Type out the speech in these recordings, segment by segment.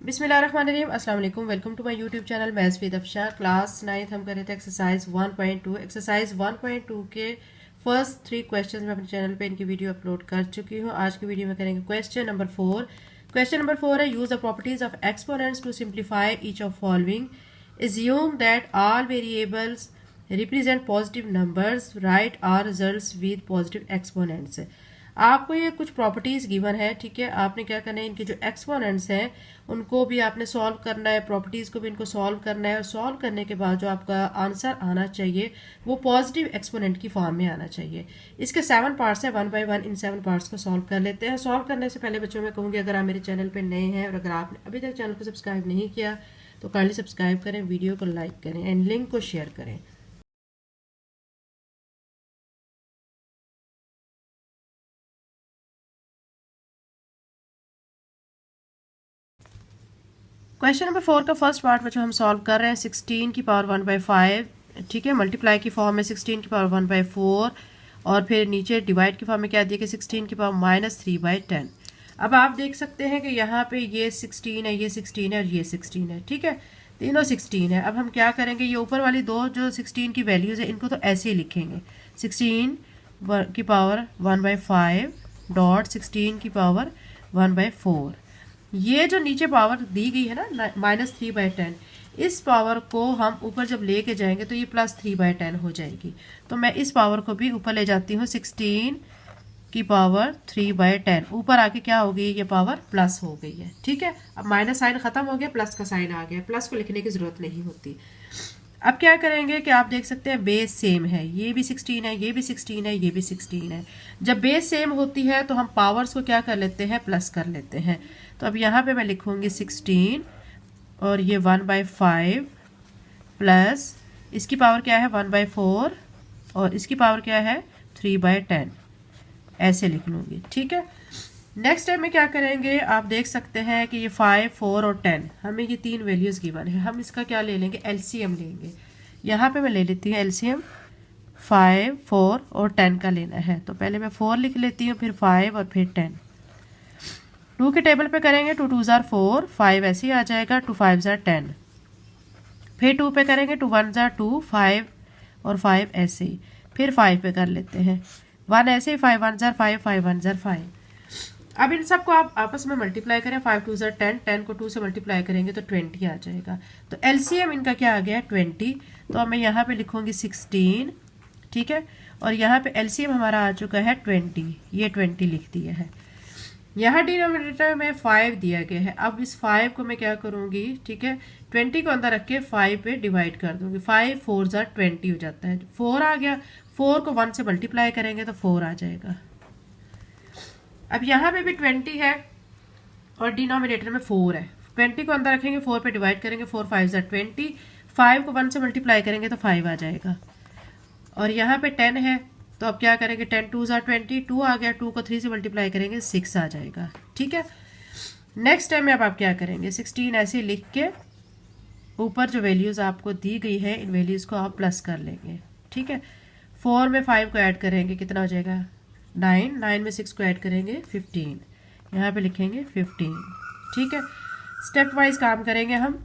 बिस्मिल्लाहिर्रहमानिर्रहीम, अस्सलाम वालेकुम। Welcome to my YouTube channel maths with Afsha. Class 9 हम कर रहे थे एक्सरसाइज 1.2। एक्सरसाइज 1.2 के फर्स्ट 3 क्वेश्चन मैं अपने चैनल पे इनकी वीडियो अपलोड कर चुकी हूँ। आज की वीडियो में करेंगे क्वेश्चन नंबर 4। क्वेश्चन नंबर 4 है use the properties of exponents to simplify each of following. Assume that all variables represent positive numbers, write are results with positive exponents. आपको ये कुछ प्रॉपर्टीज गिवन है, ठीक है। आपने क्या करना है, इनके जो एक्सपोनेंट्स हैं उनको भी आपने सॉल्व करना है, प्रॉपर्टीज को भी इनको सॉल्व करना है, और सॉल्व करने के बाद जो आपका आंसर आना चाहिए वो पॉजिटिव एक्सपोनेंट की फॉर्म में आना चाहिए। इसके 7 पार्ट्स हैं, 1 बाय 1 इन 7 पार्ट्स को सॉल्व कर लेते हैं। सॉल्व करने से पहले बच्चों मैं कहूँगी, अगर आप मेरे चैनल पर नए हैं और अगर आपने अभी तक चैनल को सब्सक्राइब नहीं किया तो काइंडली सब्सक्राइब करें, वीडियो को लाइक करें एंड लिंक को शेयर करें। क्वेश्चन नंबर 4 का फर्स्ट पार्ट बच्चों हम सॉल्व कर रहे हैं। 16 की पावर 1 बाई 5, ठीक है, मल्टीप्लाई की फॉर्म में 16 की पावर 1 बाई 4, और फिर नीचे डिवाइड की फॉर्म में क्या दिया कि 16 की पावर -3 बाई 10। अब आप देख सकते हैं कि यहाँ पे ये 16 है, ये 16 है और ये 16 है, ठीक है, तीनों 16 है। अब हम क्या करेंगे, ये ऊपर वाली दो जो 16 की वैल्यूज है इनको तो ऐसे ही लिखेंगे। 16 की पावर 1 बाई 5 डॉट 16 की पावर 1 बाई 4। ये जो नीचे पावर दी गई है ना -3 बाई 10, इस पावर को हम ऊपर जब लेके जाएंगे तो ये +3 बाई 10 हो जाएगी। तो मैं इस पावर को भी ऊपर ले जाती हूँ, 16 की पावर 3 बाई 10। ऊपर आके क्या हो गई, ये पावर प्लस हो गई है, ठीक है। अब माइनस साइन खत्म हो गया, प्लस का साइन आ गया, प्लस को लिखने की जरूरत नहीं होती। अब क्या करेंगे कि आप देख सकते हैं बेस सेम है, ये भी 16 है, ये भी 16 है, ये भी 16 है। जब बेस सेम होती है तो हम पावर्स को क्या कर लेते हैं, प्लस कर लेते हैं। तो अब यहाँ पे मैं लिखूंगी 16 और ये 1 बाई 5 प्लस इसकी पावर क्या है 1 बाई 4 और इसकी पावर क्या है 3 बाई 10, ऐसे लिख लूँगी, ठीक है। नेक्स्ट टाइम में क्या करेंगे, आप देख सकते हैं कि ये 5, 4 और 10 हमें ये 3 वैल्यूज़ गिवन है। हम इसका क्या ले लेंगे, एलसीएम लेंगे। यहाँ पे मैं ले लेती हूँ एलसीएम, 5, 4 और 10 का लेना है। तो पहले मैं 4 लिख लेती हूँ, फिर 5 और फिर 10। 2 के टेबल पे करेंगे, 2 2 ज़ार 4, 5 ऐसे ही आ जाएगा, 2 5 ज़ार 10। फिर 2 पे करेंगे, 2 1 ज़ार 2, 5 और 5 ऐसे ही। फिर 5 पे कर लेते हैं, 1 ऐसे ही, 5 1 ज़ार 5, 5 1 ज़ार 5। अब इन सबको आप आपस में मल्टीप्लाई करें, 5 2 ज़ार 10, 10 को 2 से मल्टीप्लाई करेंगे तो 20 आ जाएगा। तो एलसीएम इनका क्या आ गया है 20। तो अब मैं यहाँ पे लिखूंगी 16, ठीक है, और यहाँ पे एलसीएम हमारा आ चुका है 20, ये 20 लिख दिया है। यहाँ डिनोमिनेटर में 5 दिया गया है। अब इस 5 को मैं क्या करूँगी, ठीक है, 20 को अंदर रख के 5 पे डिवाइड कर दूँगी। 5 4 ज़ार 20 हो जाता है, 4 आ गया। 4 को 1 से मल्टीप्लाई करेंगे तो 4 आ जाएगा। अब यहाँ पे भी 20 है और डिनोमिनेटर में 4 है। 20 को अंदर रखेंगे, 4 पे डिवाइड करेंगे, 4 5 ज़ार 20, 5 को 1 से मल्टीप्लाई करेंगे तो 5 आ जाएगा। और यहाँ पे 10 है, तो अब क्या करेंगे, 10 2 ज़ार 20, 2 आ गया, 2 को 3 से मल्टीप्लाई करेंगे 6 आ जाएगा, ठीक है। नेक्स्ट टाइम में अब आप क्या करेंगे, 16 ऐसे लिख के ऊपर जो वैल्यूज़ आपको दी गई है इन वैल्यूज़ को आप प्लस कर लेंगे, ठीक है। 4 में 5 को ऐड करेंगे, कितना हो जाएगा 9, 9 में 6 को ऐड करेंगे 15, यहाँ पे लिखेंगे 15, ठीक है। स्टेप वाइज काम करेंगे हम।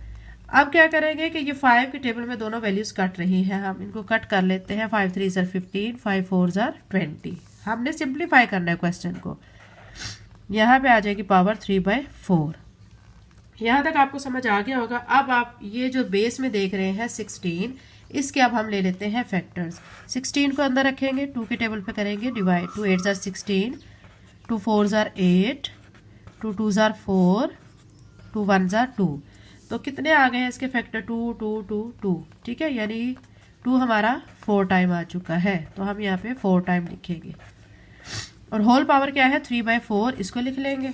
अब क्या करेंगे कि ये 5 के टेबल में दोनों वैल्यूज कट रही हैं, हम इनको कट कर लेते हैं। 5 3 ज़ार 15, 5 4 ज़ार 20। हमने सिंप्लीफाई करना है क्वेश्चन को। यहाँ पे आ जाएगी पावर 3 बाई 4। यहाँ तक आपको समझ आ गया होगा। अब आप ये जो बेस में देख रहे हैं 16, इसके अब हम ले लेते हैं फैक्टर्स। 16 को अंदर रखेंगे, 2 के टेबल पे करेंगे डिवाइड, 2 8 ज़ार 16, 2 4 ज़ार 8, 2 2 ज़ार 4, 2 1 ज़ार 2। तो कितने आ गए हैं इसके फैक्टर, 2 2 2 2, ठीक है, यानी 2 हमारा 4 टाइम आ चुका है। तो हम यहाँ पे 4 टाइम लिखेंगे। और होल पावर क्या है 3 बाई 4, इसको लिख लेंगे।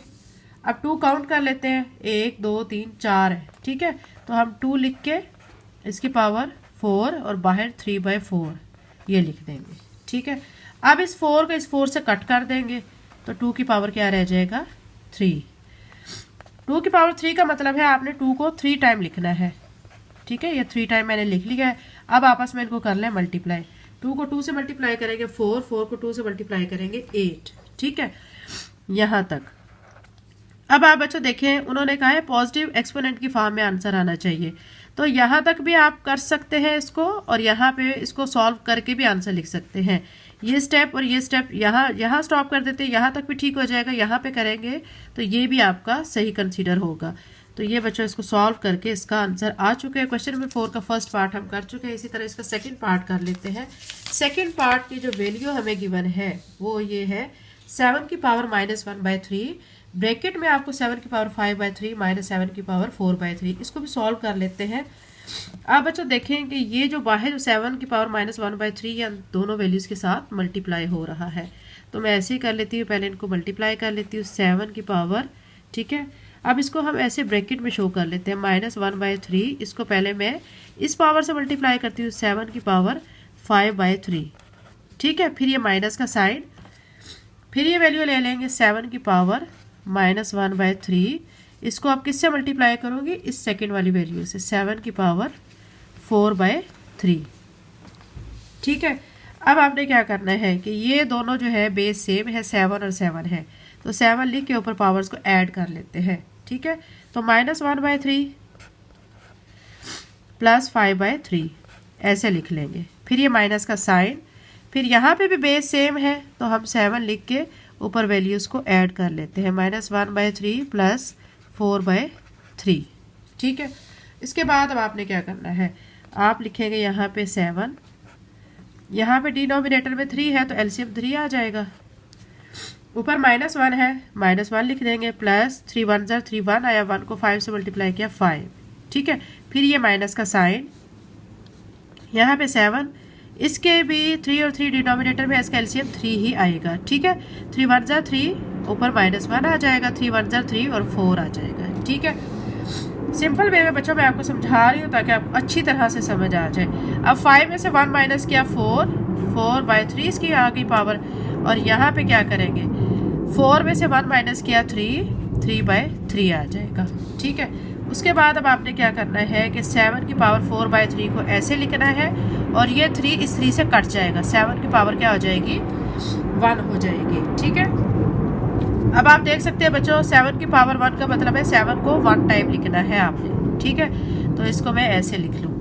अब 2 काउंट कर लेते हैं, 1 2 3 4 है, ठीक है। तो हम 2 लिख के इसकी पावर 4 और बाहर 3 बाई 4 ये लिख देंगे, ठीक है। अब इस 4 को इस 4 से कट कर देंगे तो 2 की पावर क्या रह जाएगा 3। 2 की पावर 3 का मतलब है आपने 2 को 3 टाइम लिखना है, ठीक है। ये 3 टाइम मैंने लिख लिया है। अब आपस में इनको कर लें मल्टीप्लाई। 2 को 2 से मल्टीप्लाई करेंगे 4, 4 को 2 से मल्टीप्लाई करेंगे 8, ठीक है, यहाँ तक। अब आप बच्चों देखें, उन्होंने कहा है पॉजिटिव एक्सपोनेंट की फॉर्म में आंसर आना चाहिए, तो यहाँ तक भी आप कर सकते हैं इसको, और यहाँ पे इसको सॉल्व करके भी आंसर लिख सकते हैं। ये स्टेप और ये स्टेप यहाँ स्टॉप कर देते हैं, यहाँ तक भी ठीक हो जाएगा, यहाँ पे करेंगे तो ये भी आपका सही कंसीडर होगा। तो ये बच्चों इसको सॉल्व करके इसका आंसर आ चुके हैं। क्वेश्चन नंबर 4 का फर्स्ट पार्ट हम कर चुके हैं। इसी तरह इसका सेकंड पार्ट कर लेते हैं। सेकंड पार्ट की जो वैल्यू हमें गिवन है वो ये है 7 की पावर -1/3, ब्रैकेट में आपको 7 की पावर 5/3 माइनस 7 की पावर 4/3। इसको भी सॉल्व कर लेते हैं। आप बच्चों देखें कि ये जो बाहर 7 की पावर -1/3 या दोनों वैल्यूज़ के साथ मल्टीप्लाई हो रहा है, तो मैं ऐसे ही कर लेती हूँ, पहले इनको मल्टीप्लाई कर लेती हूँ 7 की पावर, ठीक है। अब इसको हम ऐसे ब्रैकेट में शो कर लेते हैं -1/3, इसको पहले मैं इस पावर से मल्टीप्लाई करती हूँ 7 की पावर 5/3, ठीक है। फिर ये माइनस का साइन, फिर ये वैल्यू ले लेंगे 7 की पावर -1/3, इसको आप किससे मल्टीप्लाई करोगे, इस सेकंड वाली वैल्यू से 7 की पावर 4/3, ठीक है। अब आपने क्या करना है कि ये दोनों जो है बेस सेम है, 7 और 7 है, तो 7 लिख के ऊपर पावर्स को ऐड कर लेते हैं, ठीक है। तो -1/3 प्लस 5/3 ऐसे लिख लेंगे। फिर ये माइनस का साइन, फिर यहाँ पे भी बेस सेम है तो हम 7 लिख के ऊपर वैल्यूज़ को ऐड कर लेते हैं, -1/3 प्लस 4/3, ठीक है। इसके बाद अब आपने क्या करना है, आप लिखेंगे यहाँ पे 7, यहाँ पे डिनोमिनेटर में 3 है तो एलसीएम 3 आ जाएगा, ऊपर -1 है, -1 लिख देंगे, प्लस 3 1 ज़ा 3 1 आया, 1 को 5 से मल्टीप्लाई किया 5, ठीक है। फिर ये माइनस का साइन, यहाँ पे 7, इसके भी 3 और 3 डिनोमिनेटर में, इसका एलसीएम 3 ही आएगा, ठीक है। 3 1 ज़ा 3, ऊपर -1 आ जाएगा, 3 1 ज़ा 3 और 4 आ जाएगा, ठीक है। सिंपल वे में बच्चों मैं आपको समझा रही हूँ ताकि आपको अच्छी तरह से समझ आ जाए। अब 5 में से 1 माइनस किया 4/3 इसकी आ गई पावर, और यहाँ पे क्या करेंगे 4 में से 1 माइनस किया 3/3 आ जाएगा, ठीक है। उसके बाद अब आपने क्या करना है कि 7 की पावर 4/3 को ऐसे लिखना है, और ये 3 इस 3 से कट जाएगा, 7 की पावर क्या हो जाएगी 1 हो जाएगी, ठीक है। अब आप देख सकते हैं बच्चों 7 की पावर 1 का मतलब है 7 को 1 टाइम लिखना है आपने, ठीक है। तो इसको मैं ऐसे लिख लूँगी।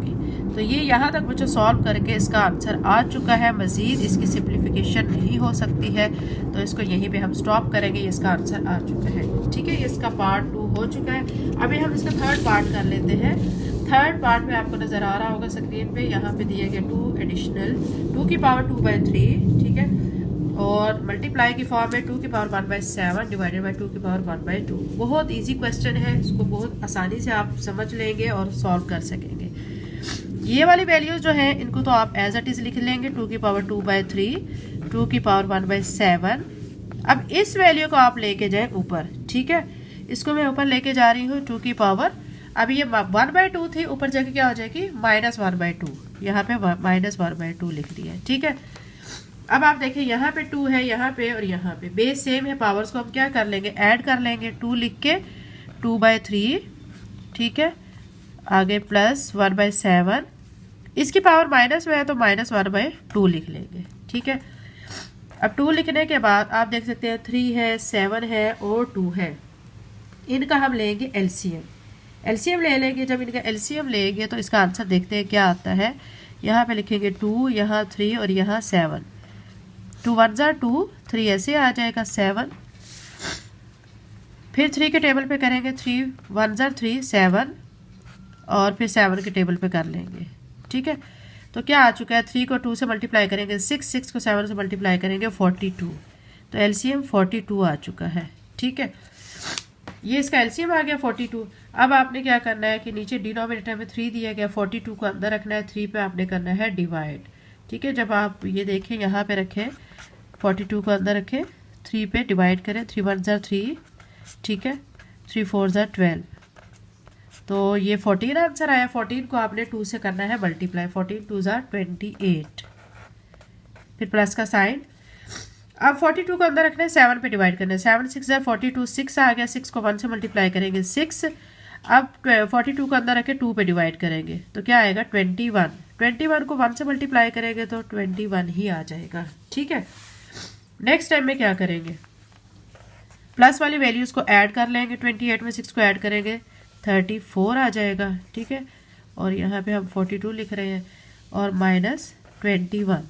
तो ये यहाँ तक बच्चों सॉल्व करके इसका आंसर आ चुका है, मज़ीद इसकी सिंप्लीफिकेशन नहीं हो सकती है, तो इसको यहीं पे हम स्टॉप करेंगे। इसका आंसर आ चुका है, ठीक है। इसका पार्ट 2 हो चुका है। अभी हम इसका थर्ड पार्ट कर लेते हैं। थर्ड पार्ट में आपको नज़र आ रहा होगा स्क्रीन पे, यहाँ पे दिया गया 2 एडिशनल 2 की पावर 2/3, ठीक है, और मल्टीप्लाई की फॉर्म में 2 की पावर 1/7 डिवाइडेड बाई 2 की पावर 1/2। बहुत इजी क्वेश्चन है, इसको बहुत आसानी से आप समझ लेंगे और सॉल्व कर सकेंगे। ये वाली वैल्यूज जो हैं इनको तो आप एज इट इज लिख लेंगे, 2 की पावर 2/3, 2 की पावर 1/7। अब इस वैल्यू को आप लेके जाए ऊपर, ठीक है। इसको मैं ऊपर लेके जा रही हूँ 2 की पावर, अब ये 1/2 थी, ऊपर जाके क्या हो जाएगी -1/2, यहाँ पे -1/2 लिख दिया है, ठीक है। अब आप देखिए यहाँ पे 2 है, यहाँ पे और यहाँ पे बेस सेम है, पावर्स को हम क्या कर लेंगे ऐड कर लेंगे, 2 लिख के 2/3, ठीक है, आगे प्लस 1/7, इसकी पावर माइनस में है तो -1/2 लिख लेंगे, ठीक है। अब 2 लिखने के बाद आप देख सकते हैं 3 है, 7 है और 2 है, इनका हम लेंगे एलसीएम ले लेंगे। जब इनका एलसीएम लेंगे तो इसका आंसर देखते हैं क्या आता है। यहाँ पे लिखेंगे 2, यहाँ 3 और यहाँ 7, 2 1 ज़ा 2, 3 ऐसे आ जाएगा 7, फिर 3 के टेबल पे करेंगे 3 1 ज़ा 3 7, और फिर 7 के टेबल पे कर लेंगे, ठीक है। तो क्या आ चुका है 3 को 2 से मल्टीप्लाई करेंगे 6 को 7 से मल्टीप्लाई करेंगे 42, तो एलसीएम 42 आ चुका है, ठीक है। ये इसका एलसीएम आ गया 42। अब आपने क्या करना है कि नीचे डिनोमिनेटर में 3 दिया गया, 42 को अंदर रखना है, 3 पे आपने करना है डिवाइड, ठीक है। जब आप ये देखें यहाँ पे रखें 42 को अंदर रखें, 3 पे डिवाइड करें, 3 1 ज़ा 3, ठीक है, 3 4 ज़ा 12, तो ये 14 आंसर आया। 14 को आपने 2 से करना है मल्टीप्लाई, 14 2 ज़ा 28, फिर प्लस का साइन। अब 42 को अंदर रखना है, 7 पे डिवाइड करना है, 7 6 ज़ा 42, 6 आ गया, 6 को 1 से मल्टीप्लाई करेंगे 6। अब 42 को अंदर रखे 2 पे डिवाइड करेंगे तो क्या आएगा 21, 21 को 1 से मल्टीप्लाई करेंगे तो 21 ही आ जाएगा, ठीक है। नेक्स्ट टाइम में क्या करेंगे, प्लस वाली वैल्यूज़ को ऐड कर लेंगे, 28 में 6 को ऐड करेंगे 34 आ जाएगा, ठीक है। और यहाँ पे हम 42 लिख रहे हैं और -21।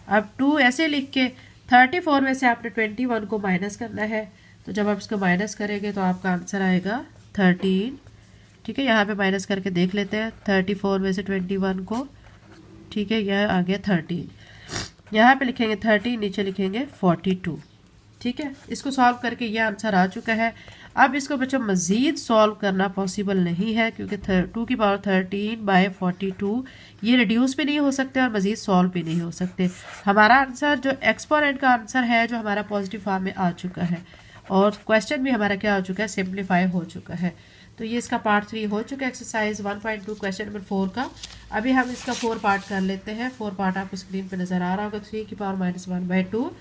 अब 2 ऐसे लिख के 34 में से आपने 21 को माइनस करना है, तो जब आप इसको माइनस करेंगे तो आपका आंसर आएगा 13, ठीक है। यहाँ पे माइनस करके देख लेते हैं 34 में से 21 को, ठीक है, यह आ गया 13। यहाँ पे लिखेंगे 30, नीचे लिखेंगे 42, ठीक है। इसको सॉल्व करके ये आंसर आ चुका है। अब इसको बच्चों मज़ीद सॉल्व करना पॉसिबल नहीं है क्योंकि 2 की पावर 13 बाय 42 ये रिड्यूस भी नहीं हो सकते और मज़ीद सॉल्व भी नहीं हो सकते। हमारा आंसर जो एक्सपोनेंट का आंसर है जो हमारा पॉजिटिव फॉर्म में आ चुका है और क्वेश्चन भी हमारा क्या हो चुका है, सिंप्लीफाई हो चुका है। तो ये इसका पार्ट 3 हो चुका है एक्सरसाइज 1.2 क्वेश्चन नंबर 4 का। अभी हम इसका 4 पार्ट कर लेते हैं। 4 पार्ट आपको स्क्रीन पे नज़र आ रहा होगा। 3 की पावर -1/2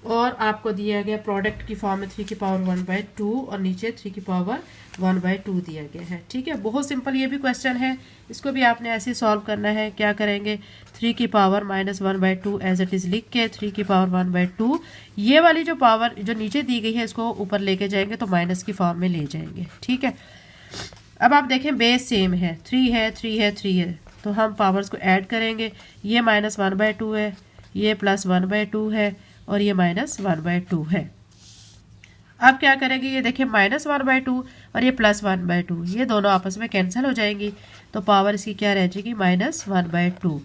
और आपको दिया गया प्रोडक्ट की फॉर्म में 3 की पावर 1/2 और नीचे 3 की पावर 1/2 दिया गया है, ठीक है। बहुत सिंपल ये भी क्वेश्चन है, इसको भी आपने ऐसे सॉल्व करना है। क्या करेंगे, 3 की पावर -1/2 एज इट इज़ लिख के 3 की पावर 1/2 ये वाली जो पावर जो नीचे दी गई है इसको ऊपर लेके जाएंगे तो माइनस की फॉर्म में ले जाएंगे, ठीक है। अब आप देखें बेस सेम है, 3 है 3 है 3 है, तो हम पावर्स को ऐड करेंगे। ये -1/2 है, ये +1/2 है और ये -1/2 है। अब क्या करेंगे, ये देखिए -1/2 और ये +1/2 ये दोनों आपस में कैंसिल हो जाएंगी तो पावर इसकी क्या रह जाएगी, -1/2।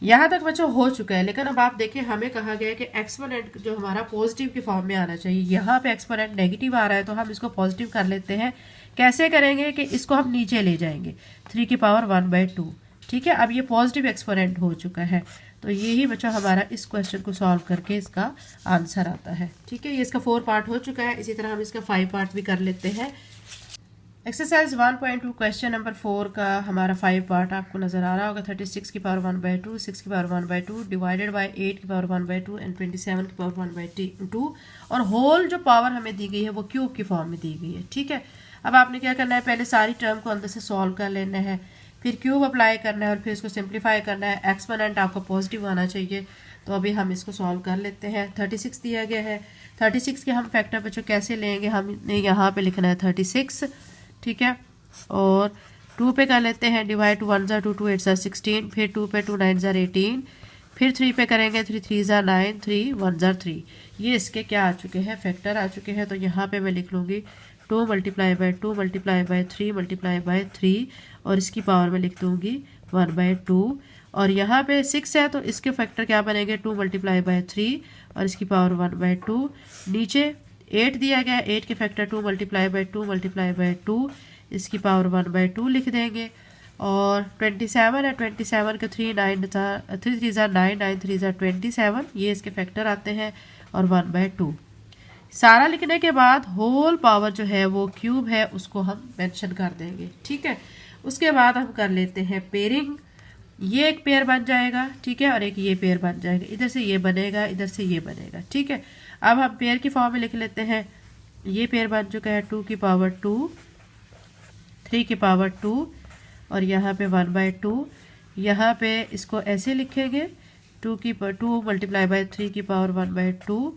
यहाँ तक बच्चों हो चुका है, लेकिन अब आप देखें हमें कहा गया है कि एक्सपोनेंट जो हमारा पॉजिटिव की फॉर्म में आना चाहिए। यहाँ पे एक्सपोनेंट नेगेटिव आ रहा है तो हम इसको पॉजिटिव कर लेते हैं। कैसे करेंगे कि इसको हम नीचे ले जाएंगे 3 की पावर 1/2, ठीक है। अब ये पॉजिटिव एक्सपोनेंट हो चुका है तो यही बच्चों हमारा इस क्वेश्चन को सॉल्व करके इसका आंसर आता है, ठीक है। ये इसका 4 पार्ट हो चुका है। इसी तरह हम इसका 5 पार्ट भी कर लेते हैं। एक्सरसाइज 1.2 क्वेश्चन नंबर 4 का हमारा 5 पार्ट आपको नज़र आ रहा होगा। 36 की पावर 1/2, 6 की पावर 1/2 डिवाइडेड बाय 8 की पावर 1/2 एंड 27 की पावर 1/2 और होल जो पावर हमें दी गई है वो क्यूब की फॉर्म में दी गई है, ठीक है। अब आपने क्या करना है, पहले सारी टर्म को अंदर से सॉल्व कर लेना है, फिर क्यूब अप्लाई करना है और फिर इसको सिंप्लीफाई करना है। एक्सपोनेंट आपको पॉजिटिव आना चाहिए, तो अभी हम इसको सॉल्व कर लेते हैं। 36 दिया गया है, 36 के हम फैक्टर बच्चों कैसे लेंगे, हमने यहाँ पे लिखना है 36, ठीक है। और 2 पे कर लेते हैं डिवाइड, 2 1 2 2 8 16, फिर 2 पे 2 9 18, फिर 3 पे करेंगे 3 3 9, 3 1 3। ये इसके क्या आ चुके हैं, फैक्टर आ चुके हैं। तो यहाँ पे मैं लिख लूँगी 2 × 2 × 3 × 3 और इसकी पावर में लिख दूँगी 1/2। और यहाँ पे 6 है तो इसके फैक्टर क्या बनेंगे, 2 × 3 और इसकी पावर 1/2। नीचे 8 दिया गया, 8 के फैक्टर 2 × 2 × 2 इसकी पावर 1/2 लिख देंगे। और 27 है, 27 के 3 9 3 3 9 9 3 27 ये इसके फैक्टर आते हैं और 1/2। सारा लिखने के बाद होल पावर जो है वो क्यूब है उसको हम मेंशन कर देंगे, ठीक है। उसके बाद हम कर लेते हैं पेयरिंग। ये एक पेयर बन जाएगा, ठीक है, और एक ये पेयर बन जाएगा। इधर से ये बनेगा, इधर से ये बनेगा, ठीक है। अब हम पेयर की फॉर्म में लिख लेते हैं। ये पेयर बन चुका है 2 की पावर 2, 3 की पावर 2 और यहाँ पे 1/2। यहाँ पे इसको ऐसे लिखेंगे 2 × 3 की पावर 1/2।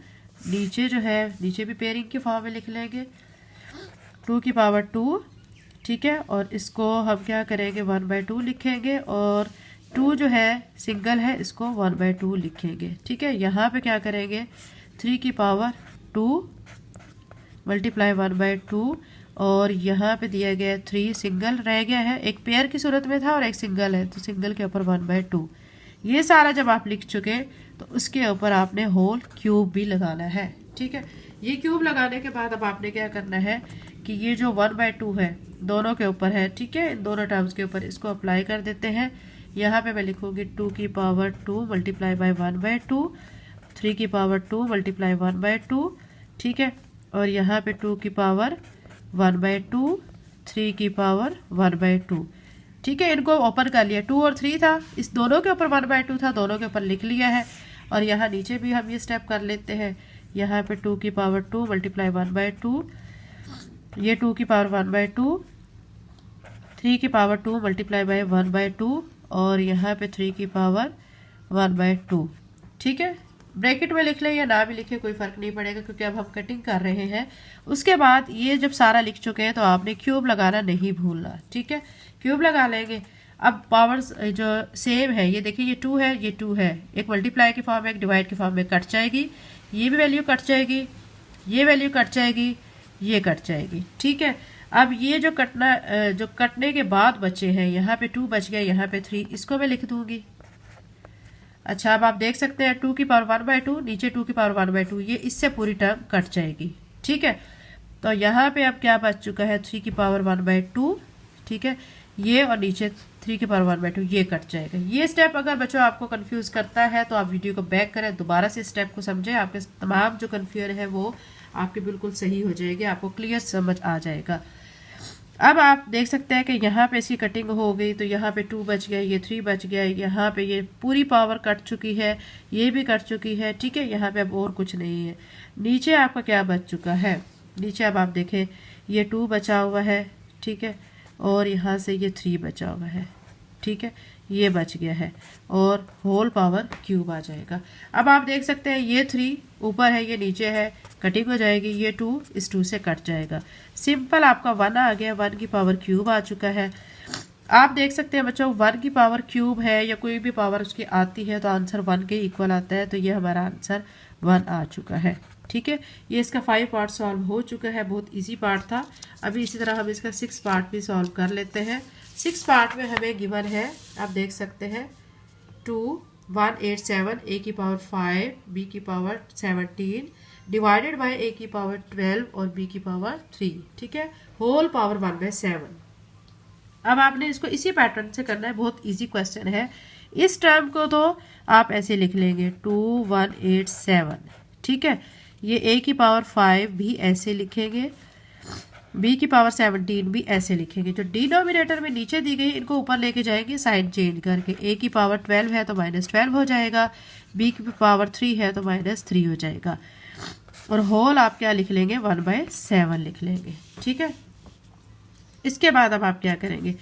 नीचे जो है, नीचे भी पेयरिंग की फॉर्म में लिख लेंगे 2 की पावर 2, ठीक है। और इसको हम क्या करेंगे 1/2 लिखेंगे और 2 जो है सिंगल है इसको 1/2 लिखेंगे, ठीक है। यहाँ पे क्या करेंगे 3 की पावर 2 × 1/2 और यहाँ पे दिया गया 3 सिंगल रह गया है, एक पेयर की सूरत में था और एक सिंगल है तो सिंगल के ऊपर 1/2। ये सारा जब आप लिख चुके तो उसके ऊपर आपने होल क्यूब भी लगाना है, ठीक है। ये क्यूब लगाने के बाद अब आपने क्या करना है कि ये जो 1/2 है दोनों के ऊपर है, ठीक है, इन दोनों टर्म्स के ऊपर इसको अप्लाई कर देते हैं। यहाँ पे मैं लिखूंगी 2 की पावर 2 × 1/2, 3 की पावर 2 × 1/2, ठीक है। और यहाँ पे 2 की पावर 1/2, 3 की पावर 1/2, ठीक है। इनको ओपन कर लिया, 2 और 3 था, इस दोनों के ऊपर 1/2 था, दोनों के ऊपर लिख लिया है। और यहाँ नीचे भी हम ये स्टेप कर लेते हैं। यहाँ पे 2 की पावर 2 × 1/2, ये 2 की पावर 1/2, 3 की पावर 2 × 1/2 और यहाँ पे 3 की पावर 1/2, ठीक है। ब्रैकेट में लिख लें या ना भी लिखें कोई फ़र्क नहीं पड़ेगा, क्योंकि अब हम कटिंग कर रहे हैं। उसके बाद ये जब सारा लिख चुके हैं तो आपने क्यूब लगाना नहीं भूलना, ठीक है। क्यूब लगा लेंगे। अब पावर्स जो सेम है, ये देखिए ये 2 है, ये 2 है, एक मल्टीप्लाई की फॉर्म में एक डिवाइड की फॉर्म में कट जाएगी, ये भी वैल्यू कट जाएगी, ये वैल्यू कट जाएगी, ये कट जाएगी, ठीक है। अब ये जो कटने के बाद बचे हैं, यहाँ पे 2 बच गया, यहाँ पे 3, इसको मैं लिख दूंगी। अच्छा, अब आप देख सकते हैं 2 की पावर 1/2, नीचे 2 की पावर 1/2, ये इससे पूरी टर्म कट जाएगी, ठीक है। तो यहाँ पे अब क्या बच चुका है, 3 की पावर 1/2, ठीक है, ये और नीचे 3 की पावर 1/2, ये कट जाएगा। ये स्टेप अगर बच्चों आपको कंफ्यूज करता है तो आप वीडियो को बैक करें, दोबारा से स्टेप को समझें, आपके तमाम जो कन्फ्यूजन है वो आपके बिल्कुल सही हो जाएगी, आपको क्लियर समझ आ जाएगा। अब आप देख सकते हैं कि यहाँ पे इसकी कटिंग हो गई, तो यहाँ पे 2 बच गया, ये 3 बच गया, यहाँ पे ये पूरी पावर कट चुकी है, ये भी कट चुकी है, ठीक है। यहाँ पे अब और कुछ नहीं है। नीचे आपका क्या बच चुका है, नीचे अब आप देखें ये 2 बचा हुआ है, ठीक है, और यहाँ से ये 3 बचा हुआ है, ठीक है, ये बच गया है, और होल पावर क्यूब आ जाएगा। अब आप देख सकते हैं ये 3 ऊपर है, ये नीचे है, कटिंग हो जाएगी, ये 2 इस 2 से कट जाएगा। सिंपल आपका 1 आ गया, 1 की पावर क्यूब आ चुका है। आप देख सकते हैं बच्चों 1 की पावर क्यूब है या कोई भी पावर उसकी आती है तो आंसर 1 के इक्वल आता है, तो ये हमारा आंसर 1 आ चुका है, ठीक है। ये इसका 5 पार्ट सॉल्व हो चुका है, बहुत इजी पार्ट था। अभी इसी तरह हम इसका 6 पार्ट भी सॉल्व कर लेते हैं। 6 पार्ट में हमें गिवन है, आप देख सकते हैं 2 1 8 7, a की पावर 5, b की पावर 17 डिवाइडेड बाय a की पावर 12 और b की पावर 3, ठीक है, होल पावर 1/7। अब आपने इसको इसी पैटर्न से करना है, बहुत इजी क्वेश्चन है। इस टर्म को तो आप ऐसे लिख लेंगे 2 1 8 7, ठीक है। ये a की पावर 5 भी ऐसे लिखेंगे, b की पावर 17 भी ऐसे लिखेंगे। जो डिनोमिनेटर में नीचे दी गई इनको ऊपर लेके जाएंगे साइन चेंज करके। a की पावर 12 है तो -12 हो जाएगा, b की पावर 3 है तो -3 हो जाएगा, और होल आप क्या लिख लेंगे 1/7 लिख लेंगे, ठीक है। इसके बाद अब आप क्या करेंगे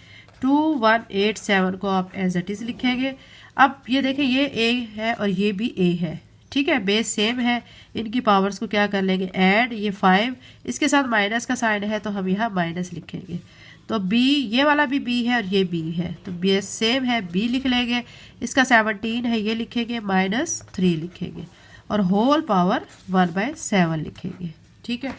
2 1 8 7 को आप एज इट इज लिखेंगे। अब ये देखें ये a है और ये भी a है, ठीक है, बेस सेम है। इनकी पावर्स को क्या कर लेंगे ऐड, ये 5 इसके साथ माइनस का साइन है तो हम यहाँ माइनस लिखेंगे। तो b, ये वाला भी b है और ये b है, तो बेस सेम है, b लिख लेंगे। इसका 17 है, ये लिखेंगे, -3 लिखेंगे, और होल पावर 1/7 लिखेंगे, ठीक है।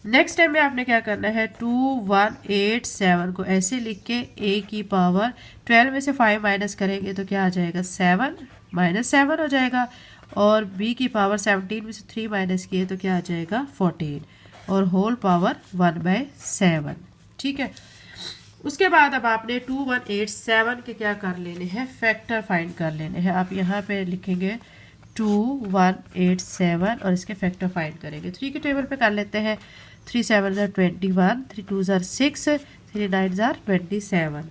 नेक्स्ट स्टेप में आपने क्या करना है 2 1 8 7 को ऐसे लिख के a की पावर 12 में से 5 माइनस करेंगे तो क्या आ जाएगा 7 -7 हो जाएगा, और b की पावर 17 में से 3 माइनस किए तो क्या आ जाएगा 14, और होल पावर 1/7, ठीक है। उसके बाद अब आपने 2 1 8 7 के क्या कर लेने हैं फैक्टर फाइंड कर लेने हैं। आप यहाँ पे लिखेंगे 2 1 8 7 और इसके फैक्टर फाइंड करेंगे। 3 के टेबल पे कर लेते हैं, 3 7 ज़ार 21, 3 2 ज़ार 6, 3 9 ज़ार 27।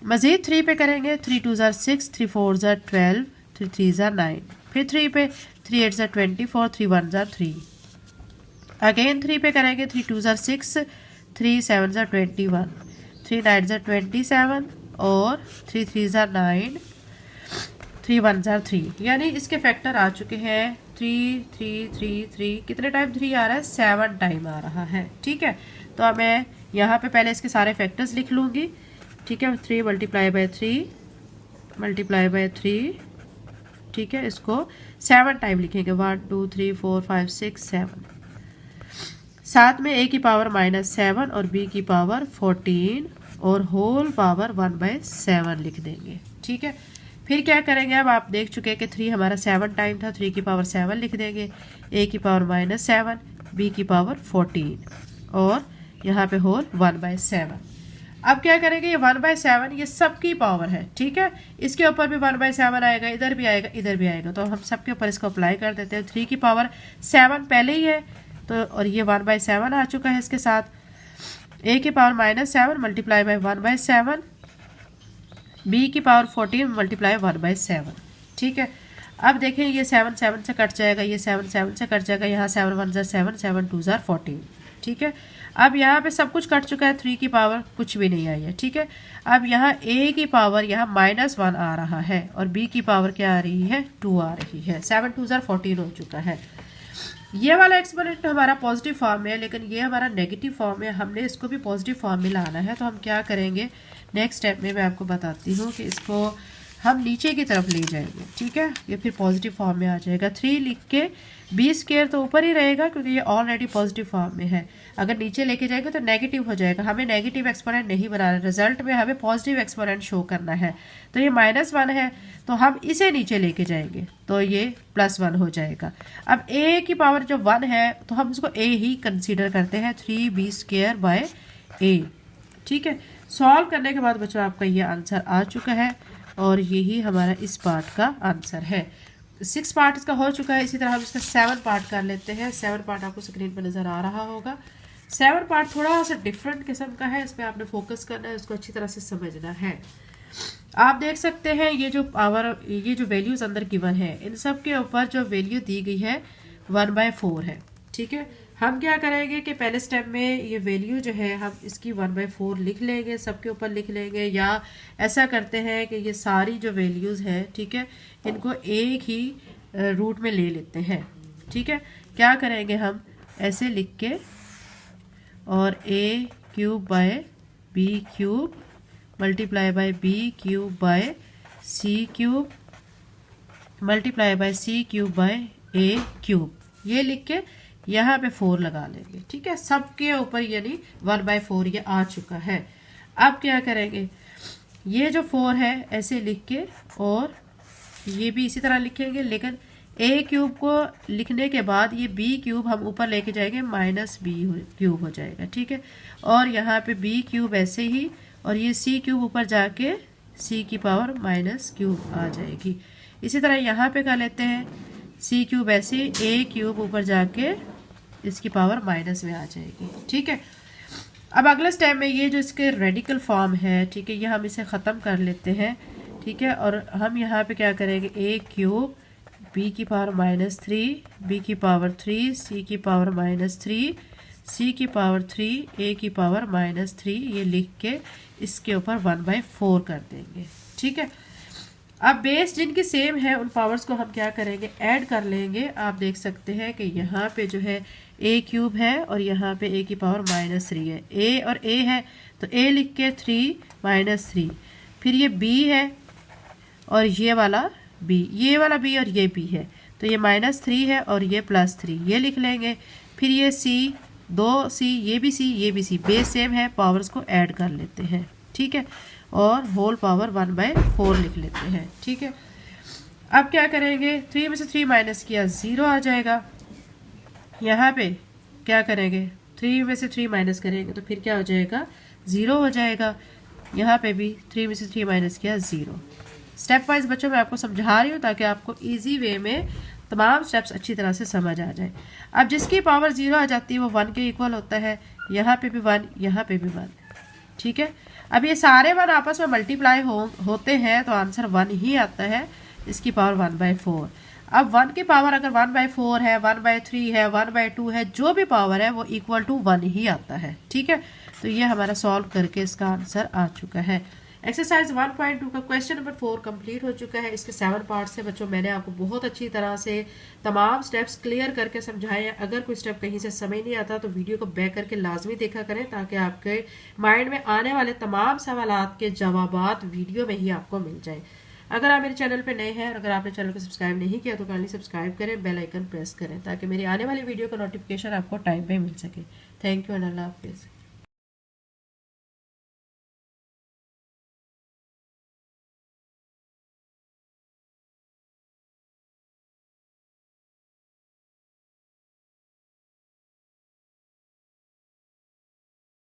मज़ीद 3 पे करेंगे, 3 2 ज़ार 6, 3 4 ज़ार 12, 3 3 ज़ार 9, फिर 3 पे 3 8 ज़ार 24, 3 1 ज़ार 3। अगेन 3 पे करेंगे, 3 2 ज़ार 6, 3 7 ज़ार 21, 3 9 ज़ार 27 और 3 3 ज़ार 9, 3 1 ज़ार 3। यानी इसके फैक्टर आ चुके हैं 3 3 3 3। कितने टाइम 3 आ रहा है 7 टाइम आ रहा है, ठीक है। तो अब मैं यहाँ पे पहले इसके सारे फैक्टर्स लिख लूँगी, ठीक है। 3 मल्टीप्लाई बाय 3 मल्टीप्लाई बाय 3, ठीक है, इसको 7 टाइम लिखेंगे, 1 2 3 4 5 6 7। साथ में a की पावर -7 और b की पावर 14 और होल पावर 1/7 लिख देंगे, ठीक है। फिर क्या करेंगे, अब आप देख चुके हैं कि 3 हमारा 7 टाइम था, 3 की पावर 7 लिख देंगे, a की पावर -7, b की पावर 14 और यहाँ पे होल 1/7। अब क्या करेंगे, ये 1/7 ये सबकी पावर है, ठीक है। इसके ऊपर भी 1/7 आएगा, इधर भी आएगा, इधर भी आएगा, तो हम सबके ऊपर इसको अप्लाई कर देते हैं। 3 की पावर 7 पहले ही है तो, और ये 1/7 आ चुका है इसके साथ। a की पावर -7 मल्टीप्लाई बाय 1/7, b की पावर 14 मल्टीप्लाई 1/7, ठीक है। अब देखें ये 7 7 से कट जाएगा, ये 7 7 से कट जाएगा, यहाँ 7 1 ज़ार 7, 7 2 ज़ार 14, ठीक है। अब यहाँ पे सब कुछ कट चुका है, 3 की पावर कुछ भी नहीं आई है, ठीक है। अब यहाँ a की पावर यहाँ -1 आ रहा है और b की पावर क्या आ रही है, 2 आ रही है। 7 2 14 हो चुका है। ये वाला एक्सपोनेंट हमारा पॉजिटिव फॉर्म में है, लेकिन ये हमारा नेगेटिव फॉर्म में, हमने इसको भी पॉजिटिव फॉर्म में लाना है। तो हम क्या करेंगे, नेक्स्ट स्टेप में मैं आपको बताती हूँ कि इसको हम नीचे की तरफ ले जाएंगे, ठीक है। ये फिर पॉजिटिव फॉर्म में आ जाएगा। 3 लिख के b² तो ऊपर ही रहेगा क्योंकि ये ऑलरेडी पॉजिटिव फॉर्म में है। अगर नीचे लेके जाएंगे तो नेगेटिव हो जाएगा। हमें नेगेटिव एक्सपोनेंट नहीं बनाना, रिजल्ट में हमें पॉजिटिव एक्सपोनेंट शो करना है। तो ये -1 है तो हम इसे नीचे लेके जाएंगे तो ये +1 हो जाएगा। अब a की पावर जो 1 है तो हम इसको a ही कंसीडर करते हैं, 3b² a, ठीक है। सॉल्व करने के बाद बच्चों आपका ये आंसर आ चुका है और यही हमारा इस पार्ट का आंसर है। 6 पार्ट इसका हो चुका है। इसी तरह हम इसका 7 पार्ट कर लेते हैं। 7 पार्ट आपको स्क्रीन पर नज़र आ रहा होगा। 7 पार्ट थोड़ा सा डिफरेंट किस्म का है, इस पर आपने फोकस करना है, उसको अच्छी तरह से समझना है। आप देख सकते हैं ये जो वैल्यूज अंदर गिवन है, इन सब के ऊपर जो वैल्यू दी गई है 1/4 है, ठीक है। हम क्या करेंगे कि पहले स्टेप में ये वैल्यू जो है हम इसकी 1/4 लिख लेंगे, सबके ऊपर लिख लेंगे, या ऐसा करते हैं कि ये सारी जो वैल्यूज़ है, ठीक है, इनको एक ही रूट में ले लेते हैं, ठीक है। क्या करेंगे हम ऐसे लिख के, और a³ / b³ multiply by b³ by c³ multiply by c³ by a³, ये लिख के यहाँ पे 4 लगा लेंगे, ठीक है। सबके ऊपर यानी 1/4 ये आ चुका है। अब क्या करेंगे, ये जो 4 है ऐसे लिख के, और ये भी इसी तरह लिखेंगे, लेकिन a³ को लिखने के बाद ये b³ हम ऊपर लेके जाएंगे, -b³ हो जाएगा, ठीक है। और यहाँ पे b³ ऐसे ही, और ये c³ ऊपर जाके c की पावर -³ आ जाएगी। इसी तरह यहाँ पे कर लेते हैं, c³ ऐसे, a³ ऊपर जाके इसकी पावर माइनस में आ जाएगी, ठीक है। अब अगले स्टेप में ये जो इसके रेडिकल फॉर्म है, ठीक है, ये हम इसे ख़त्म कर लेते हैं, ठीक है। और हम यहाँ पे क्या करेंगे, a³ b की पावर -3, b की पावर 3, c की पावर -3, c की पावर 3, a की पावर -3, ये लिख के इसके ऊपर 1/4 कर देंगे, ठीक है। अब बेस जिनकी सेम है उन पावर्स को हम क्या करेंगे, ऐड कर लेंगे। आप देख सकते हैं कि यहाँ पे जो है a³ है और यहाँ पे a की पावर -3 है। a और a है तो a लिख के 3 -3, फिर ये b है और ये वाला b, ये वाला b और ये b है, तो ये -3 है और ये +3, ये लिख लेंगे। फिर ये c, 2c, ये भी c, ये भी c, बेस सेम है, पावर्स को ऐड कर लेते हैं, ठीक है, और होल पावर 1/4 लिख लेते हैं, ठीक है। अब क्या करेंगे, 3 में से 3 माइनस किया 0 आ जाएगा। यहाँ पे क्या करेंगे, 3 में से 3 माइनस करेंगे तो फिर क्या हो जाएगा, 0 हो जाएगा। यहाँ पे भी 3 में से 3 माइनस किया 0। स्टेप वाइज बच्चों मैं आपको समझा रही हूँ ताकि आपको इजी वे में तमाम स्टेप्स अच्छी तरह से समझ आ जाए। अब जिसकी पावर 0 आ जाती है वो 1 के इक्वल होता है। यहाँ पे भी 1, यहाँ पे भी 1, ठीक है। अब ये सारे 1 आपस में मल्टीप्लाई होते हैं तो आंसर 1 ही आता है, इसकी पावर 1/4। अब 1 की पावर अगर 1/4 है, 1/3 है, 1/2 है, जो भी पावर है वो इक्वल टू 1 ही आता है, ठीक है। तो ये हमारा सॉल्व करके इसका आंसर आ चुका है। एक्सरसाइज 1.2 का क्वेश्चन नंबर 4 कंप्लीट हो चुका है। इसके 7 पार्ट्स हैं बच्चों। मैंने आपको बहुत अच्छी तरह से तमाम स्टेप्स क्लियर करके समझाए हैं। अगर कोई स्टेप कहीं से समझ नहीं आता तो वीडियो को बैक करके लाजमी देखा करें ताकि आपके माइंड में आने वाले तमाम सवालात के जवाबात वीडियो में ही आपको मिल जाए। अगर आप मेरे चैनल पे नए हैं और अगर आपने चैनल को सब्सक्राइब नहीं किया तो काइंडली सब्सक्राइब करें, बेल आइकन प्रेस करें ताकि मेरी आने वाली वीडियो का नोटिफिकेशन आपको टाइम पे मिल सके। थैंक यू एंड अल्लाह हाफिज़।